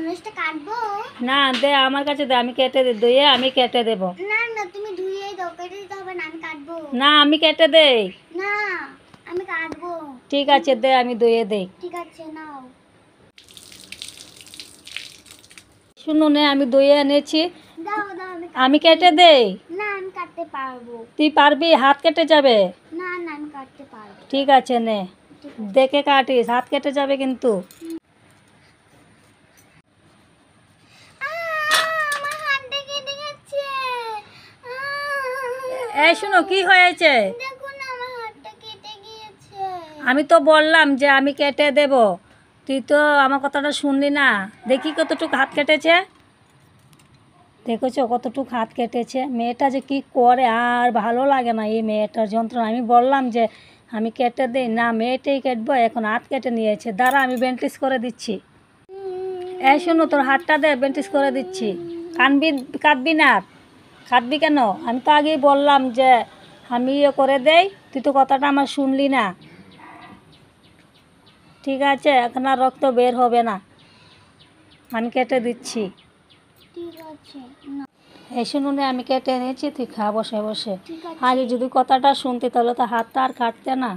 ঢ্যাঁড়সটা কাটবো? না দে, আমার কাছে দে, আমি কেটে ধুয়ে আমি কেটে দেব। না না, তুমি ধুয়েই দাও, কেটে দিতে হবে না, আমি কাটবো। না আমি কেটে দেই। না, আমি কাটবো। ঠিক আছে দে, আমি ধুয়ে দেই। ঠিক আছে, নাও। শুনুন, আমি ধুয়ে এনেছি, দাও দাও, আমি কেটে দেই। না, আমি কাটতে পারবো। তুই পারবি? হাত কেটে যাবে। না না, আমি কাটতে পারবো। ঠিক আছে নে, ঠিক আছে। দেখে কাটিস, হাত কেটে যাবে কিন্তু। আমার হাতটা কেটে গেছে। এই শোনো, কি হয়েছে? দেখুন, আমার হাতটা কেটে গিয়েছে। আমি তো বললাম যে আমি কেটে দেব, তুই তো আমার কথাটা শুনলি না। দেখি কতটুকু হাত কেটেছে, দেখেছো কতটুকু হাত কেটেছে। মেয়েটা যে কি করে, আর ভালো লাগে না এই মেয়েটার যন্ত্রণা। আমি বললাম যে আমি কেটে দিই না, মেয়েটাই কাটবো, এখন হাত কেটে নিয়েছে। দাঁড়া, আমি ব্যান্ডেজ করে দিচ্ছি। এই শোনো, তোর হাতটা দে, ব্যান্ডেজ করে দিচ্ছি। কাঁদবি না। কাঁদবি কেন? আমি তো আগেই বললাম যে আমি ইয়ে করে দেই, তুই তো কথাটা আমার শুনলি না। ঠিক আছে, এখন আর রক্ত বের হবে না, আমি কেটে দিচ্ছি। ঠিক আছে, এই শুনুন, আমি কেটে এনেছি, তুই খা বসে বসে। ঠিক আছে। আগে যদি কথাটা শুনতে তাহলে তো হাতটা আর কাটতে না।